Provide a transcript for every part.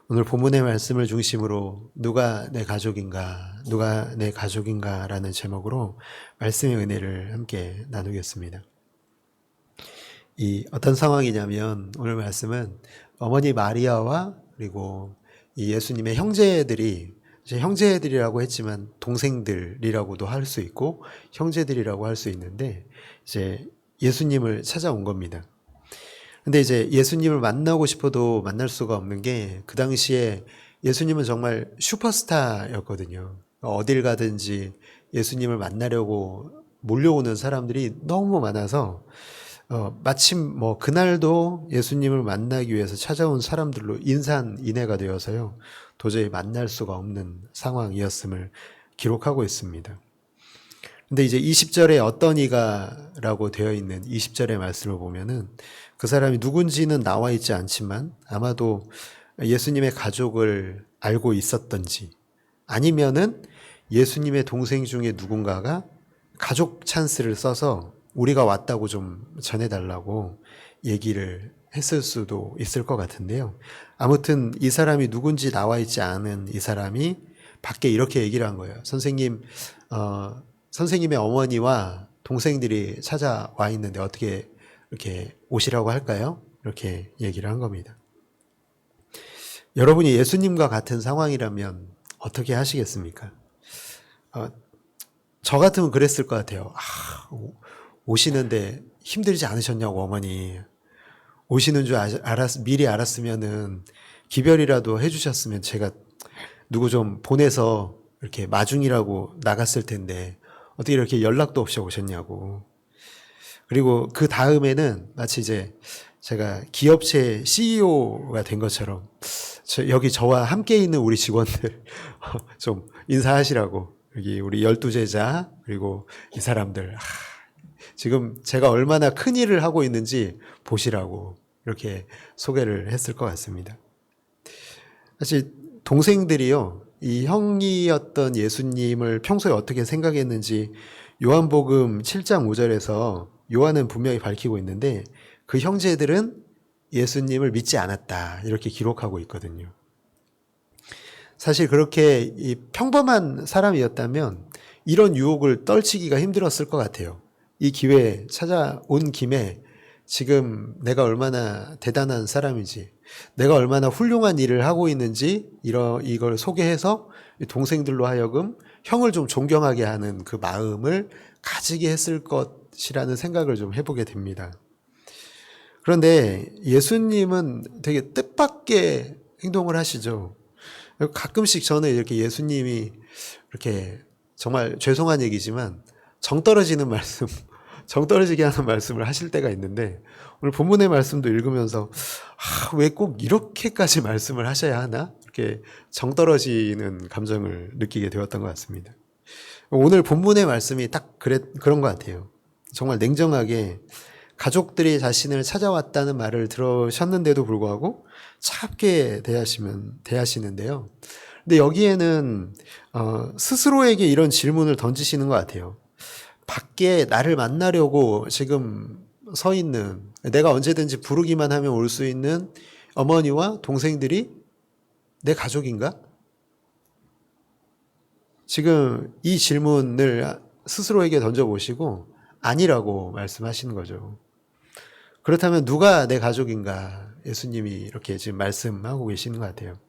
오늘 본문의 말씀을 중심으로 누가 내 가족인가, 누가 내 가족인가 라는 제목으로 말씀의 은혜를 함께 나누겠습니다. 이 어떤 상황이냐면 오늘 말씀은 어머니 마리아와 그리고 이 예수님의 형제들이 형제들이라고 했지만 동생들이라고도 할 수 있고 형제들이라고 할 수 있는데 이제 예수님을 찾아온 겁니다. 근데 이제 예수님을 만나고 싶어도 만날 수가 없는 게 그 당시에 예수님은 정말 슈퍼스타였거든요. 어딜 가든지 예수님을 만나려고 몰려오는 사람들이 너무 많아서 마침 뭐 그날도 예수님을 만나기 위해서 찾아온 사람들로 인산인해가 되어서요. 도저히 만날 수가 없는 상황이었음을 기록하고 있습니다. 근데 이제 20절에 어떤 이가라고 되어 있는 20절의 말씀을 보면은 그 사람이 누군지는 나와 있지 않지만 아마도 예수님의 가족을 알고 있었던지 아니면은 예수님의 동생 중에 누군가가 가족 찬스를 써서 우리가 왔다고 좀 전해달라고 얘기를 했을 수도 있을 것 같은데요. 아무튼 이 사람이 누군지 나와 있지 않은 이 사람이 밖에 이렇게 얘기를 한 거예요. 선생님, 선생님의 어머니와 동생들이 찾아와 있는데 어떻게 이렇게 오시라고 할까요? 이렇게 얘기를 한 겁니다. 여러분이 예수님과 같은 상황이라면 어떻게 하시겠습니까? 저 같으면 그랬을 것 같아요. 오시는데 힘들지 않으셨냐고 어머니. 오시는 줄 미리 알았으면은 기별이라도 해주셨으면 제가 누구 좀 보내서 이렇게 마중이라고 나갔을 텐데 어떻게 이렇게 연락도 없이 오셨냐고. 그리고 그 다음에는 마치 이제 제가 기업체 CEO가 된 것처럼 여기 저와 함께 있는 우리 직원들 좀 인사하시라고 여기 우리 12제자 그리고 이 사람들 지금 제가 얼마나 큰 일을 하고 있는지 보시라고 이렇게 소개를 했을 것 같습니다. 사실 동생들이요, 이 형이었던 예수님을 평소에 어떻게 생각했는지 요한복음 7장 5절에서 요한은 분명히 밝히고 있는데 그 형제들은 예수님을 믿지 않았다 이렇게 기록하고 있거든요. 사실 그렇게 이 평범한 사람이었다면 이런 유혹을 떨치기가 힘들었을 것 같아요. 이 기회에 찾아온 김에 지금 내가 얼마나 대단한 사람인지, 내가 얼마나 훌륭한 일을 하고 있는지 이걸 소개해서 동생들로 하여금 형을 좀 존경하게 하는 그 마음을 가지게 했을 것이라는 생각을 좀 해보게 됩니다. 그런데 예수님은 되게 뜻밖의 행동을 하시죠. 가끔씩 저는 이렇게 예수님이 이렇게 정말 죄송한 얘기지만 정 떨어지는 말씀, 정 떨어지게 하는 말씀을 하실 때가 있는데 오늘 본문의 말씀도 읽으면서 왜 꼭 이렇게까지 말씀을 하셔야 하나? 이렇게 정 떨어지는 감정을 느끼게 되었던 것 같습니다. 오늘 본문의 말씀이 딱 그런 것 같아요. 정말 냉정하게 가족들이 자신을 찾아왔다는 말을 들으셨는데도 불구하고 차갑게 대하시는데요. 근데 여기에는 스스로에게 이런 질문을 던지시는 것 같아요. 밖에 나를 만나려고 지금 서 있는, 내가 언제든지 부르기만 하면 올 수 있는 어머니와 동생들이 내 가족인가? 지금 이 질문을 스스로에게 던져보시고 아니라고 말씀하시는 거죠. 그렇다면 누가 내 가족인가? 예수님이 이렇게 지금 말씀하고 계시는 것 같아요.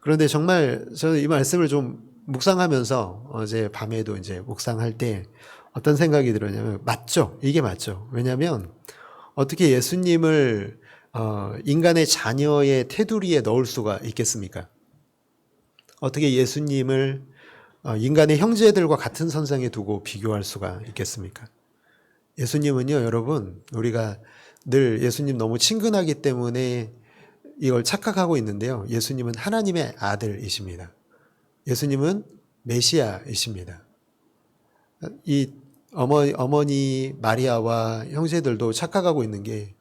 그런데 정말 저는 이 말씀을 좀 묵상하면서 어제 밤에도 이제 묵상할 때 어떤 생각이 들었냐면 맞죠. 이게 맞죠. 왜냐하면 어떻게 예수님을 인간의 자녀의 테두리에 넣을 수가 있겠습니까? 어떻게 예수님을 인간의 형제들과 같은 선상에 두고 비교할 수가 있겠습니까? 예수님은요, 여러분, 우리가 늘 예수님 너무 친근하기 때문에 이걸 착각하고 있는데요. 예수님은 하나님의 아들이십니다. 예수님은 메시아이십니다. 이 어머니 마리아와 형제들도 착각하고 있는 게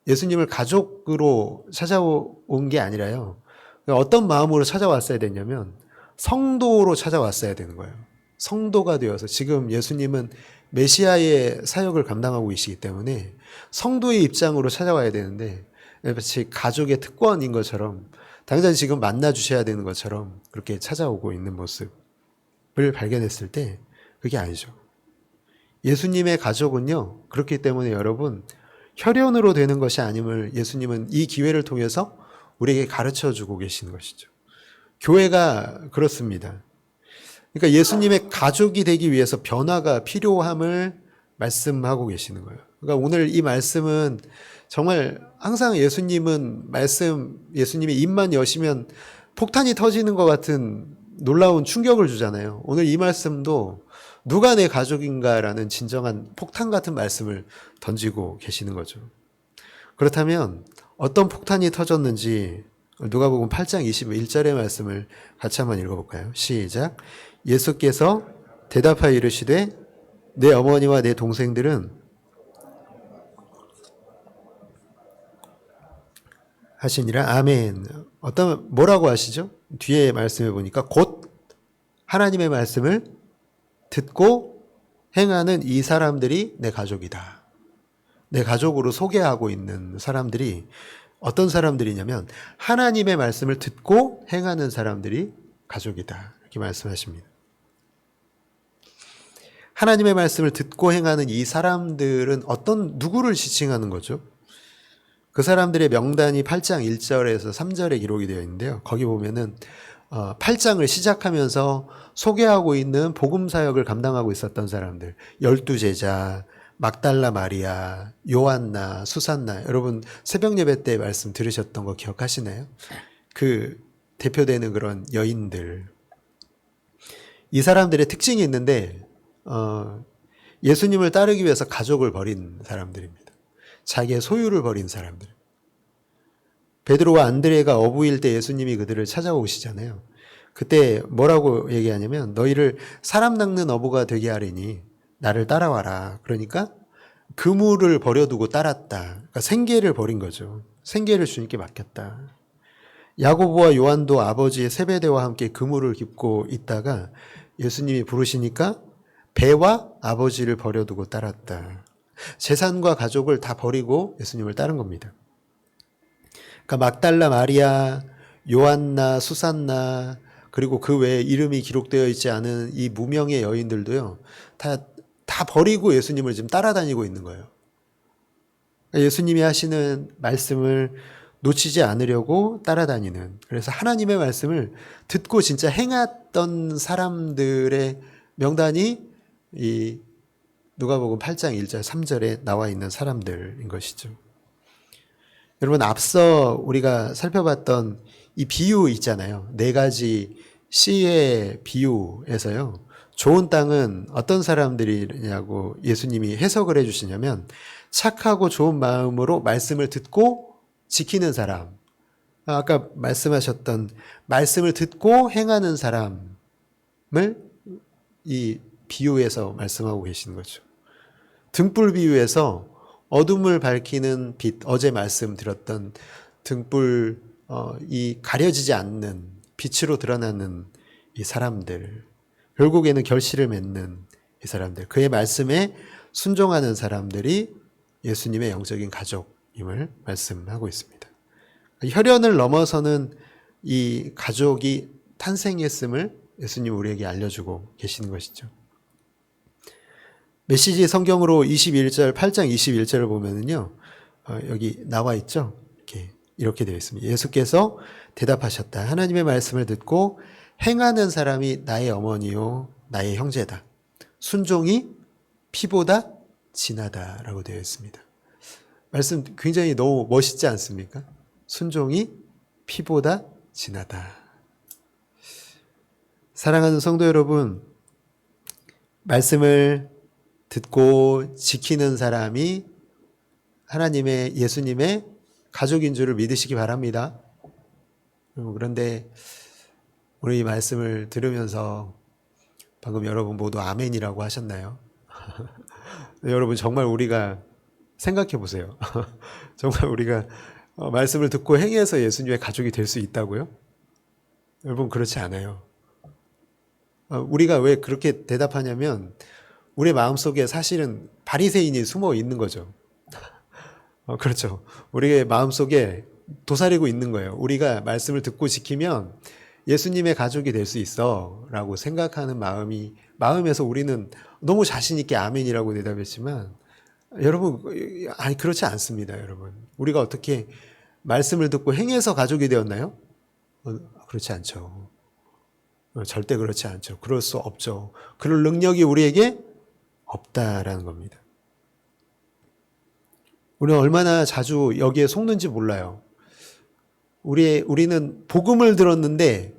예수님을 가족으로 찾아온 게 아니라요. 어떤 마음으로 찾아왔어야 됐냐면 성도로 찾아왔어야 되는 거예요. 성도가 되어서 지금 예수님은 메시아의 사역을 감당하고 계시기 때문에 성도의 입장으로 찾아와야 되는데 마치 가족의 특권인 것처럼 당장 지금 만나 주셔야 되는 것처럼 그렇게 찾아오고 있는 모습을 발견했을 때 그게 아니죠. 예수님의 가족은요, 그렇기 때문에 여러분, 혈연으로 되는 것이 아님을 예수님은 이 기회를 통해서 우리에게 가르쳐 주고 계시는 것이죠. 교회가 그렇습니다. 그러니까 예수님의 가족이 되기 위해서 변화가 필요함을 말씀하고 계시는 거예요. 그러니까 오늘 이 말씀은 정말 항상 예수님이 입만 여시면 폭탄이 터지는 것 같은 놀라운 충격을 주잖아요. 오늘 이 말씀도 누가 내 가족인가라는 진정한 폭탄 같은 말씀을 던지고 계시는 거죠. 그렇다면 어떤 폭탄이 터졌는지 누가복음 8장 21절의 말씀을 같이 한번 읽어볼까요? 시작. 예수께서 대답하여 이르시되 내 어머니와 내 동생들은 하시니라. 아멘. 뭐라고 하시죠? 뒤에 말씀해 보니까 곧 하나님의 말씀을 듣고 행하는 이 사람들이 내 가족이다. 내 가족으로 소개하고 있는 사람들이 어떤 사람들이냐면 하나님의 말씀을 듣고 행하는 사람들이 가족이다. 이렇게 말씀하십니다. 하나님의 말씀을 듣고 행하는 이 사람들은 누구를 지칭하는 거죠? 그 사람들의 명단이 8장 1절에서 3절에 기록이 되어 있는데요. 거기 보면은 8장을 시작하면서 소개하고 있는 복음 사역을 감당하고 있었던 사람들, 12제자, 막달라 마리아, 요한나, 수산나, 여러분 새벽 예배 때 말씀 들으셨던 거 기억하시나요? 그 대표되는 그런 여인들. 이 사람들의 특징이 있는데 예수님을 따르기 위해서 가족을 버린 사람들입니다. 자기의 소유를 버린 사람들. 베드로와 안드레가 어부일 때 예수님이 그들을 찾아오시잖아요. 그때 뭐라고 얘기하냐면 너희를 사람 낚는 어부가 되게 하리니 나를 따라와라. 그러니까 그물을 버려두고 따랐다. 그러니까 생계를 버린 거죠. 생계를 주님께 맡겼다. 야고보와 요한도 아버지의 세베대와 함께 그물을 깁고 있다가 예수님이 부르시니까 배와 아버지를 버려두고 따랐다. 재산과 가족을 다 버리고 예수님을 따른 겁니다. 그러니까 막달라 마리아, 요한나, 수산나, 그리고 그 외에 이름이 기록되어 있지 않은 이 무명의 여인들도요, 다 버리고 예수님을 지금 따라다니고 있는 거예요. 그러니까 예수님이 하시는 말씀을 놓치지 않으려고 따라다니는, 그래서 하나님의 말씀을 듣고 진짜 행했던 사람들의 명단이 이 누가복음 8장 1절 3절에 나와 있는 사람들인 것이죠. 여러분, 앞서 우리가 살펴봤던 이 비유 있잖아요. 4가지 씨의 비유에서요. 좋은 땅은 어떤 사람들이냐고 예수님이 해석을 해주시냐면 착하고 좋은 마음으로 말씀을 듣고 지키는 사람. 아까 말씀하셨던 말씀을 듣고 행하는 사람을 이 비유에서 말씀하고 계시는 거죠. 등불 비유에서 어둠을 밝히는 빛, 어제 말씀드렸던 등불, 이 가려지지 않는 빛으로 드러나는 이 사람들, 결국에는 결실을 맺는 이 사람들, 그의 말씀에 순종하는 사람들이 예수님의 영적인 가족임을 말씀하고 있습니다. 혈연을 넘어서는 이 가족이 탄생했음을 예수님 우리에게 알려주고 계시는 것이죠. 메시지 성경으로 21절, 8장 21절을 보면은요, 여기 나와 있죠? 이렇게 되어 있습니다. 예수께서 대답하셨다. 하나님의 말씀을 듣고 행하는 사람이 나의 어머니요, 나의 형제다. 순종이 피보다 진하다라고 되어 있습니다. 말씀 굉장히 너무 멋있지 않습니까? 순종이 피보다 진하다. 사랑하는 성도 여러분, 말씀을 듣고 지키는 사람이 하나님의, 예수님의 가족인 줄을 믿으시기 바랍니다. 그런데 우리 이 말씀을 들으면서 방금 여러분 모두 아멘이라고 하셨나요? 여러분 정말 우리가 생각해 보세요. 정말 우리가 말씀을 듣고 행해서 예수님의 가족이 될 수 있다고요? 여러분 그렇지 않아요. 우리가 왜 그렇게 대답하냐면 우리 마음속에 사실은 바리새인이 숨어 있는 거죠. 그렇죠. 우리의 마음속에 도사리고 있는 거예요. 우리가 말씀을 듣고 지키면 예수님의 가족이 될 수 있어 라고 생각하는 마음에서 우리는 너무 자신 있게 아멘이라고 대답했지만 여러분, 아니 그렇지 않습니다. 여러분, 우리가 어떻게 말씀을 듣고 행해서 가족이 되었나요? 그렇지 않죠. 절대 그렇지 않죠. 그럴 수 없죠. 그럴 능력이 우리에게 없다라는 겁니다. 우리는 얼마나 자주 여기에 속는지 몰라요. 우리는 복음을 들었는데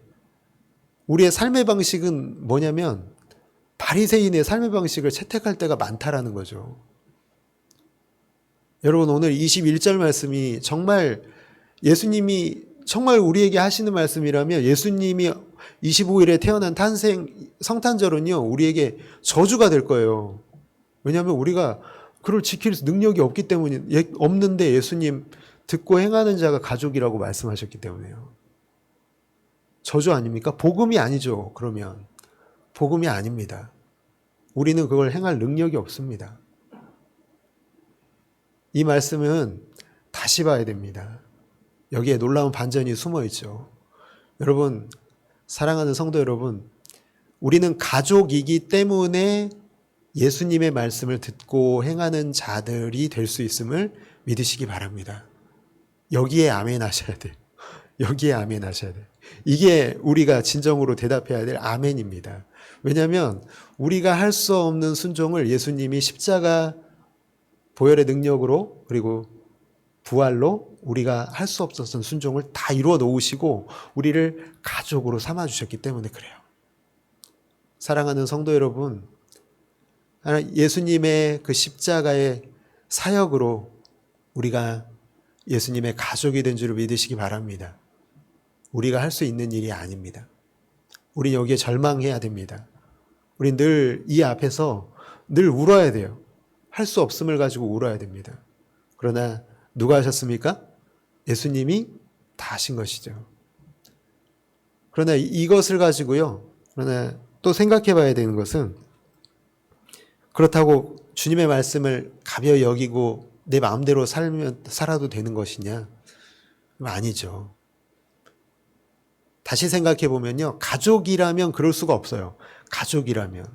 우리의 삶의 방식은 뭐냐면 바리새인의 삶의 방식을 채택할 때가 많다라는 거죠. 여러분, 오늘 21절 말씀이 정말 예수님이 정말 우리에게 하시는 말씀이라면 예수님이 25일에 태어난 성탄절은요, 우리에게 저주가 될 거예요. 왜냐하면 우리가 그걸 지킬 능력이 없는데 예수님 듣고 행하는 자가 가족이라고 말씀하셨기 때문에요. 저주 아닙니까? 복음이 아니죠. 그러면 복음이 아닙니다. 우리는 그걸 행할 능력이 없습니다. 이 말씀은 다시 봐야 됩니다. 여기에 놀라운 반전이 숨어 있죠. 여러분, 사랑하는 성도 여러분, 우리는 가족이기 때문에 예수님의 말씀을 듣고 행하는 자들이 될 수 있음을 믿으시기 바랍니다. 여기에 아멘 하셔야 돼요. 여기에 아멘 하셔야 돼요. 이게 우리가 진정으로 대답해야 될 아멘입니다. 왜냐하면 우리가 할 수 없는 순종을 예수님이 십자가 보혈의 능력으로 그리고 부활로 우리가 할 수 없었던 순종을 다 이루어 놓으시고 우리를 가족으로 삼아주셨기 때문에 그래요. 사랑하는 성도 여러분, 예수님의 그 십자가의 사역으로 우리가 예수님의 가족이 된 줄 믿으시기 바랍니다. 우리가 할 수 있는 일이 아닙니다. 우린 여기에 절망해야 됩니다. 우린 늘 이 앞에서 늘 울어야 돼요. 할 수 없음을 가지고 울어야 됩니다. 그러나 누가 하셨습니까? 예수님이 다 하신 것이죠. 그러나 이것을 가지고요. 그러나 또 생각해 봐야 되는 것은 그렇다고 주님의 말씀을 가벼이 여기고 내 마음대로 살아도 되는 것이냐? 아니죠. 다시 생각해 보면요. 가족이라면 그럴 수가 없어요. 가족이라면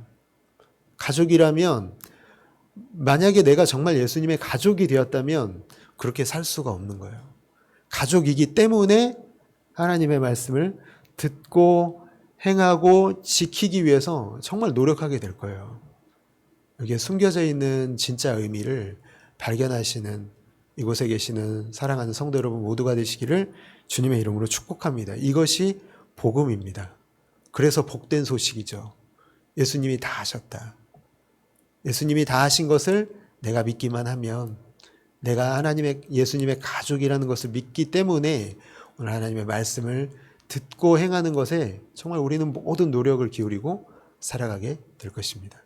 만약에 내가 정말 예수님의 가족이 되었다면 그렇게 살 수가 없는 거예요. 가족이기 때문에 하나님의 말씀을 듣고 행하고 지키기 위해서 정말 노력하게 될 거예요. 여기에 숨겨져 있는 진짜 의미를 발견하시는 이곳에 계시는 사랑하는 성도 여러분 모두가 되시기를 주님의 이름으로 축복합니다. 이것이 복음입니다. 그래서 복된 소식이죠. 예수님이 다 하셨다. 예수님이 다 하신 것을 내가 믿기만 하면 내가 예수님의 가족이라는 것을 믿기 때문에 오늘 하나님의 말씀을 듣고 행하는 것에 정말 우리는 모든 노력을 기울이고 살아가게 될 것입니다.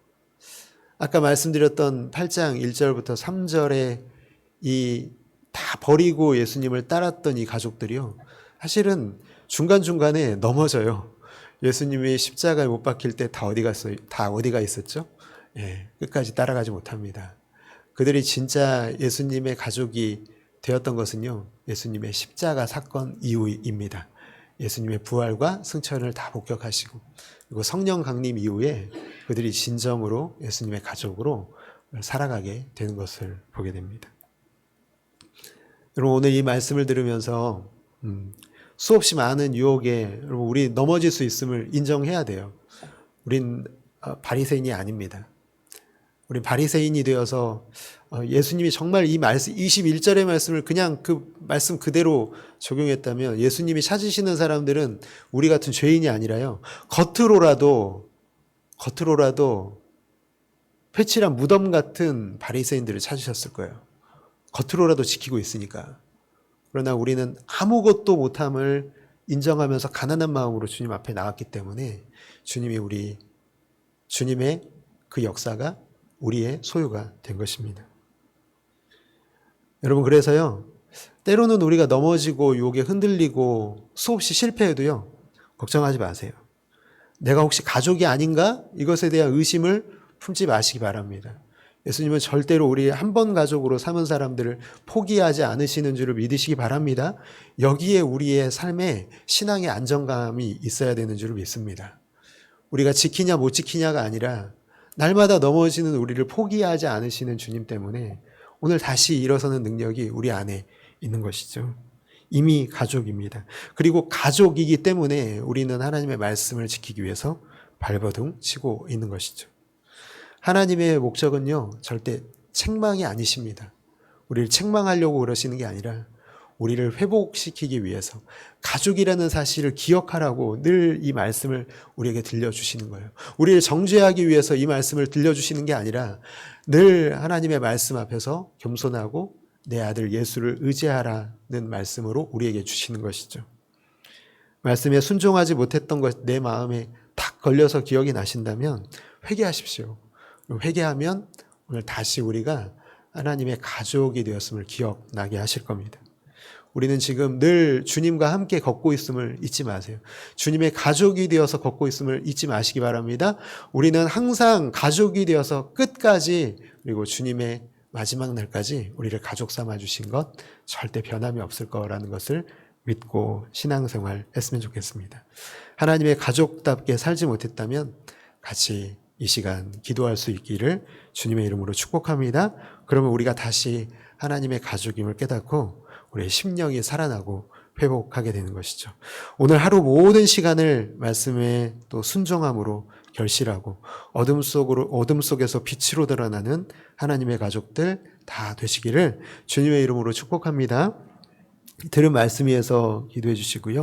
아까 말씀드렸던 8장 1절부터 3절에 다 버리고 예수님을 따랐던 이 가족들이요. 사실은 중간중간에 넘어져요. 예수님이 십자가에 못 박힐 때 다 어디가 있었죠? 예, 끝까지 따라가지 못합니다. 그들이 진짜 예수님의 가족이 되었던 것은요, 예수님의 십자가 사건 이후입니다. 예수님의 부활과 승천을 다 복격하시고, 그리고 성령 강림 이후에 그들이 진정으로 예수님의 가족으로 살아가게 되는 것을 보게 됩니다. 여러분, 오늘 이 말씀을 들으면서 수없이 많은 유혹에 여러분 우리 넘어질 수 있음을 인정해야 돼요. 우린 바리새인이 아닙니다. 우리 바리새인이 되어서 예수님이 정말 이 말씀 21절의 말씀을 그냥 그 말씀 그대로 적용했다면 예수님이 찾으시는 사람들은 우리 같은 죄인이 아니라요. 겉으로라도 회칠한 무덤 같은 바리새인들을 찾으셨을 거예요. 겉으로라도 지키고 있으니까. 그러나 우리는 아무것도 못함을 인정하면서 가난한 마음으로 주님 앞에 나왔기 때문에 주님의 그 역사가 우리의 소유가 된 것입니다. 여러분, 그래서요, 때로는 우리가 넘어지고 유혹에 흔들리고 수없이 실패해도요, 걱정하지 마세요. 내가 혹시 가족이 아닌가? 이것에 대한 의심을 품지 마시기 바랍니다. 예수님은 절대로 우리 한 번 가족으로 삼은 사람들을 포기하지 않으시는 줄을 믿으시기 바랍니다. 여기에 우리의 삶에 신앙의 안정감이 있어야 되는 줄을 믿습니다. 우리가 지키냐 못 지키냐가 아니라 날마다 넘어지는 우리를 포기하지 않으시는 주님 때문에 오늘 다시 일어서는 능력이 우리 안에 있는 것이죠. 이미 가족입니다. 그리고 가족이기 때문에 우리는 하나님의 말씀을 지키기 위해서 발버둥 치고 있는 것이죠. 하나님의 목적은요, 절대 책망이 아니십니다. 우리를 책망하려고 그러시는 게 아니라 우리를 회복시키기 위해서 가족이라는 사실을 기억하라고 늘 이 말씀을 우리에게 들려주시는 거예요. 우리를 정죄하기 위해서 이 말씀을 들려주시는 게 아니라 늘 하나님의 말씀 앞에서 겸손하고 내 아들 예수를 의지하라는 말씀으로 우리에게 주시는 것이죠. 말씀에 순종하지 못했던 것 내 마음에 탁 걸려서 기억이 나신다면 회개하십시오. 회개하면 오늘 다시 우리가 하나님의 가족이 되었음을 기억나게 하실 겁니다. 우리는 지금 늘 주님과 함께 걷고 있음을 잊지 마세요. 주님의 가족이 되어서 걷고 있음을 잊지 마시기 바랍니다. 우리는 항상 가족이 되어서 끝까지, 그리고 주님의 마지막 날까지 우리를 가족 삼아 주신 것 절대 변함이 없을 거라는 것을 믿고 신앙생활 했으면 좋겠습니다. 하나님의 가족답게 살지 못했다면 같이 이 시간 기도할 수 있기를 주님의 이름으로 축복합니다. 그러면 우리가 다시 하나님의 가족임을 깨닫고 우리의 심령이 살아나고 회복하게 되는 것이죠. 오늘 하루 모든 시간을 말씀에 또 순종함으로 결실하고 어둠 속에서 빛으로 드러나는 하나님의 가족들 다 되시기를 주님의 이름으로 축복합니다. 들은 말씀 위에서 기도해 주시고요.